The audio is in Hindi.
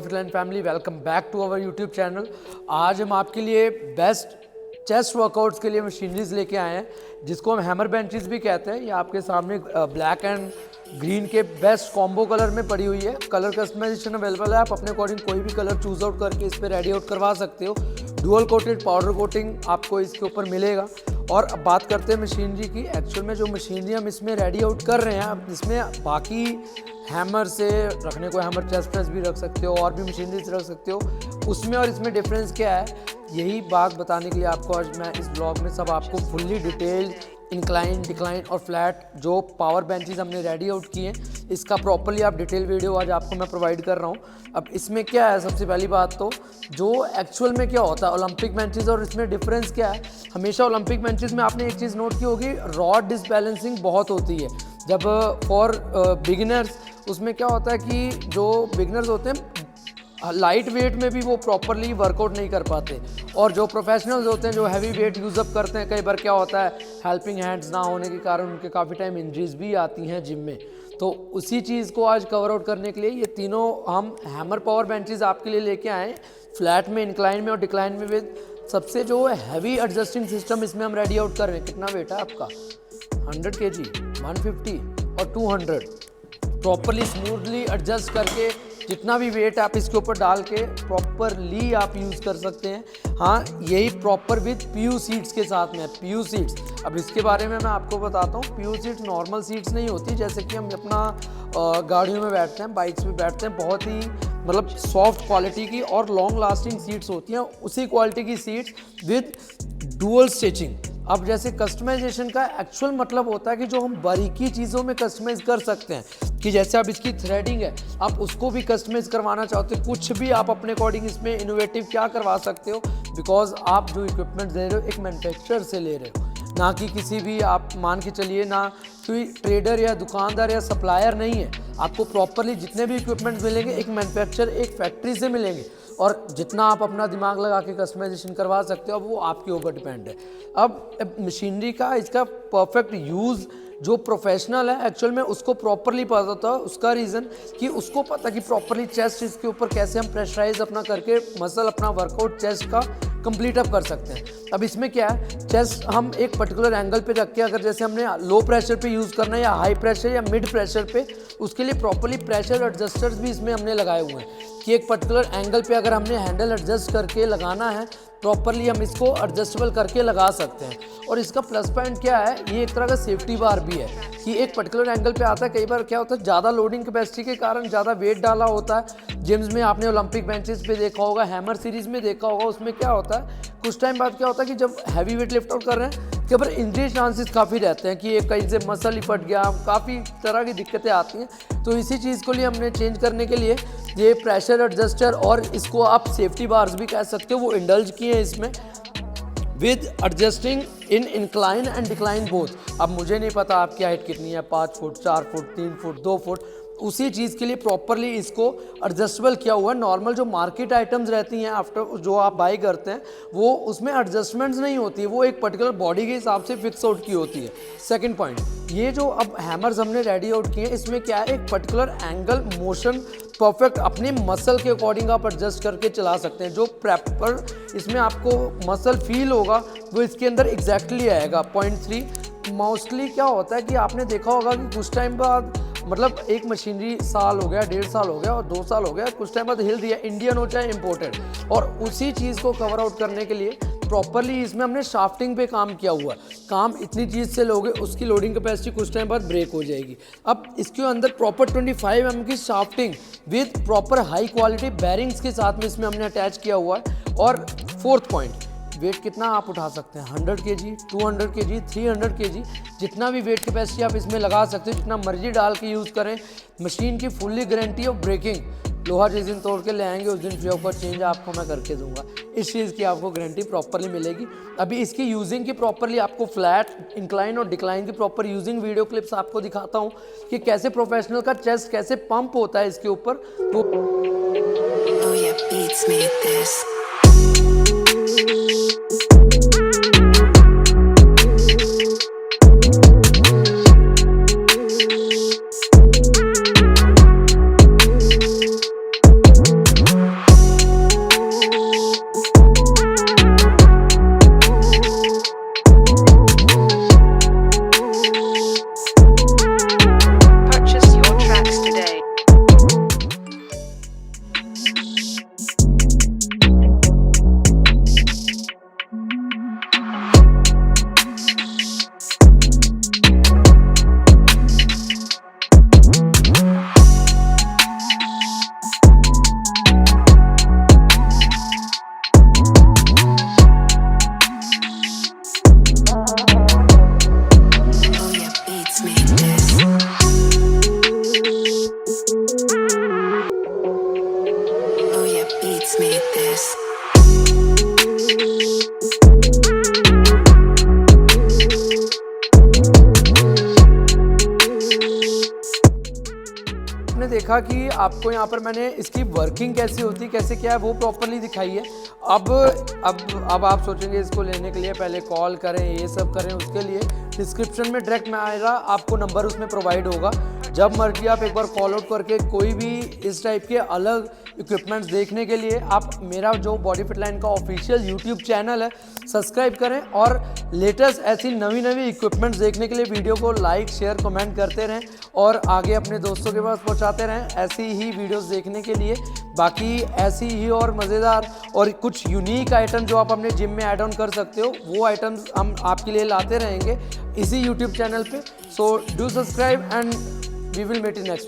Friend family, welcome back to our YouTube channel. आज हम आपके लिए बेस्ट चेस्ट वर्कआउट्स के लिए मशीनरीज लेके आए हैं, जिसको हम हैमर बेंचेस भी कहते हैं। ये आपके सामने ब्लैक एंड ग्रीन के बेस्ट कॉम्बो कलर में पड़ी हुई है। कलर कस्टमाइजेशन अवेलेबल है, आप अपने अकॉर्डिंग कोई भी कलर चूज आउट करके इस पर रेडी आउट करवा सकते हो। डुअल कोटेड पाउडर कोटिंग आपको इसके ऊपर मिलेगा। और अब बात करते हैं मशीनरी की। एक्चुअल में जो मशीनरी हम इसमें रेडी आउट कर रहे हैं, इसमें बाकी हैमर से रखने को हैमर चेस्ट प्रेस भी रख सकते हो और भी मशीनरी से रख सकते हो, उसमें और इसमें डिफरेंस क्या है, यही बात बताने के लिए आपको आज मैं इस ब्लॉग में सब आपको फुल्ली डिटेल इंक्लाइन, डिक्लाइन और फ्लैट जो पावर बेंचेस हमने रेडी आउट किए हैं, इसका प्रॉपरली आप डिटेल वीडियो आज आपको मैं प्रोवाइड कर रहा हूँ। अब इसमें क्या है, सबसे पहली बात तो जो एक्चुअल में क्या होता है ओलंपिक बेंचेस और इसमें डिफरेंस क्या है। हमेशा ओलंपिक बेंचेस में आपने एक चीज़ नोट की होगी, रॉड डिसबैलेंसिंग बहुत होती है। जब फॉर बिगिनर्स उसमें क्या होता है कि जो बिगिनर्स होते हैं लाइट वेट में भी वो प्रॉपरली वर्कआउट नहीं कर पाते, और जो प्रोफेशनल्स होते हैं जो हैवी वेट यूज़अप करते हैं, कई बार क्या होता है हेल्पिंग हैंड्स ना होने के कारण उनके काफ़ी टाइम इंजरीज भी आती हैं जिम में। तो उसी चीज़ को आज कवर आउट करने के लिए ये तीनों हम हैमर पावर बेंचेस आपके लिए लेके आए, फ्लैट में, इंक्लाइन में और डिक्लाइन में, विद सबसे जो हैवी एडजस्टिंग सिस्टम इसमें हम रेडी आउट कर रहे हैं। कितना वेट है आपका? 100 kg, 150 और 200 प्रॉपरली स्मूथली एडजस्ट करके जितना भी वेट आप इसके ऊपर डाल के प्रॉपरली आप यूज़ कर सकते हैं। हाँ, यही प्रॉपर विद पीयू सीट्स के साथ में। पीयू सीट्स, अब इसके बारे में मैं आपको बताता हूँ। पीयू सीट्स नॉर्मल सीट्स नहीं होती, जैसे कि हम अपना गाड़ियों में बैठते हैं, बाइक्स में बैठते हैं, बहुत ही मतलब सॉफ्ट क्वालिटी की और लॉन्ग लास्टिंग सीट्स होती हैं। उसी क्वालिटी की सीट्स विद डुअल स्टिचिंग। अब जैसे कस्टमाइजेशन का एक्चुअल मतलब होता है कि जो हम बारीकी चीज़ों में कस्टमाइज कर सकते हैं, कि जैसे अब इसकी थ्रेडिंग है, आप उसको भी कस्टमाइज करवाना चाहते हो, कुछ भी आप अपने अकॉर्डिंग इसमें इनोवेटिव क्या करवा सकते हो, बिकॉज आप जो इक्विपमेंट दे रहे हो एक मैन्युफैक्चरर से ले रहे हो, ना कि किसी भी, आप मान के चलिए ना कोई ट्रेडर या दुकानदार या सप्लायर नहीं है। आपको प्रॉपरली जितने भी इक्विपमेंट मिलेंगे एक मैन्युफैक्चरर, एक फैक्ट्री से मिलेंगे, और जितना आप अपना दिमाग लगा के कस्टमाइजेशन करवा सकते हो अब वो आपके ऊपर डिपेंड है। अब मशीनरी का इसका परफेक्ट यूज़ जो प्रोफेशनल है एक्चुअल में उसको प्रॉपरली पता होता है। उसका रीज़न कि उसको पता कि प्रॉपरली चेस्ट इसके ऊपर कैसे हम प्रेशराइज अपना करके मसल अपना वर्कआउट चेस्ट का कंप्लीट अप कर सकते हैं। अब इसमें क्या है, चेस्ट हम एक पर्टिकुलर एंगल पे रख के, अगर जैसे हमने लो प्रेशर पे यूज़ करना है या हाई प्रेशर या मिड प्रेशर पे, उसके लिए प्रॉपरली प्रेशर एडजस्टर्स भी इसमें हमने लगाए हुए हैं कि एक पर्टिकुलर एंगल पे अगर हमने हैंडल एडजस्ट करके लगाना है प्रॉपरली हम इसको एडजस्टेबल करके लगा सकते हैं। और इसका प्लस पॉइंट क्या है, ये एक तरह का सेफ्टी बार भी है कि एक पर्टिकुलर एंगल पे आता है। कई बार क्या होता है, ज़्यादा लोडिंग कैपेसिटी के कारण ज़्यादा वेट डाला होता है जिम्स में, आपने ओलंपिक बेंचेस पे देखा होगा, हैमर सीरीज में देखा होगा, उसमें क्या होता है कुछ टाइम बाद क्या होता है कि जब हैवी वेट लिफ्ट आउट कर रहे हैं के ऊपर इंजरी चांसेस काफ़ी रहते हैं कि एक कहीं से मसल ही फट गया, काफ़ी तरह की दिक्कतें आती हैं। तो इसी चीज़ को लिए हमने चेंज करने के लिए ये प्रेशर एडजस्टर, और इसको आप सेफ्टी बार्स भी कह सकते हो, वो इंडल्ज किए हैं इसमें with adjusting in incline and decline both. अब मुझे नहीं पता आपकी हाइट कितनी है, 5 फुट, 4 फुट, 3 फुट, 2 फुट, उसी चीज़ के लिए प्रॉपरली इसको एडजस्टेबल किया हुआ है। नॉर्मल जो मार्केट आइटम्स रहती हैं आफ्टर जो आप बाई करते हैं वो उसमें एडजस्टमेंट्स नहीं होती है, वो एक पर्टिकुलर बॉडी के हिसाब से फिक्स आउट की होती है। सेकंड पॉइंट, ये जो अब हैमर्स हमने रेडी आउट किए हैं इसमें क्या है, एक पर्टिकुलर एंगल मोशन परफेक्ट अपने मसल के अकॉर्डिंग आप एडजस्ट करके चला सकते हैं। जो प्रॉपर इसमें आपको मसल फील होगा वो इसके अंदर एग्जैक्टली आएगा। पॉइंट 3, मोस्टली क्या होता है कि आपने देखा होगा कि कुछ टाइम बाद, मतलब एक मशीनरी साल हो गया, 1.5 साल हो गया और 2 साल हो गया, कुछ टाइम बाद हिल दिया, इंडियन हो चाहे इम्पोर्टेड, और उसी चीज़ को कवर आउट करने के लिए प्रॉपरली इसमें हमने शाफ्टिंग पे काम किया हुआ है। काम इतनी चीज़ से लोगे उसकी लोडिंग कैपेसिटी कुछ टाइम बाद ब्रेक हो जाएगी। अब इसके अंदर प्रॉपर 25 mm की shafting with proper high quality bearings के साथ में इसमें हमने अटैच किया हुआ है। और फोर्थ पॉइंट, वेट कितना आप उठा सकते हैं, 100 kg, 200 kg, 300 kg, जितना भी वेट कैपेसिटी आप इसमें लगा सकते हो, जितना मर्जी डाल के यूज़ करें। मशीन की फुल्ली गारंटी ऑफ ब्रेकिंग, लोहा जिस दिन तोड़ के ले आएंगे उस दिन फ्री ऑफ कॉस्ट चेंज आपको मैं करके दूंगा, इस चीज़ की आपको गारंटी प्रॉपरली मिलेगी। अभी इसकी यूजिंग की प्रॉपरली आपको फ्लैट, इंक्लाइन और डिक्लाइन की प्रॉपर यूजिंग वीडियो क्लिप्स आपको दिखाता हूँ कि कैसे प्रोफेशनल का चेस्ट कैसे पंप होता है इसके ऊपर। made this. आपने देखा कि आपको यहाँ पर मैंने इसकी वर्किंग कैसी होती है, कैसे क्या है वो प्रॉपरली दिखाई है। अब आप सोचेंगे इसको लेने के लिए पहले कॉल करें, ये सब करें, उसके लिए डिस्क्रिप्शन में डायरेक्ट मेरा आपको नंबर उसमें प्रोवाइड होगा। जब मर्जी आप एक बार कॉल आउट करके कोई भी इस टाइप के अलग इक्विपमेंट्स देखने के लिए आप मेरा जो बॉडी फिट लाइन का ऑफिशियल यूट्यूब चैनल है सब्सक्राइब करें, और लेटेस्ट ऐसी नवी इक्विपमेंट्स देखने के लिए वीडियो को लाइक शेयर कमेंट करते रहें और आगे अपने दोस्तों के पास पहुंचाते रहें ऐसी ही वीडियोस देखने के लिए। बाकी ऐसी ही और मज़ेदार और कुछ यूनिक आइटम जो आप अपने जिम में ऐड ऑन कर सकते हो, वो आइटम्स हम आपके लिए लाते रहेंगे इसी यूट्यूब चैनल पे। So do subscribe and we will meet in next video.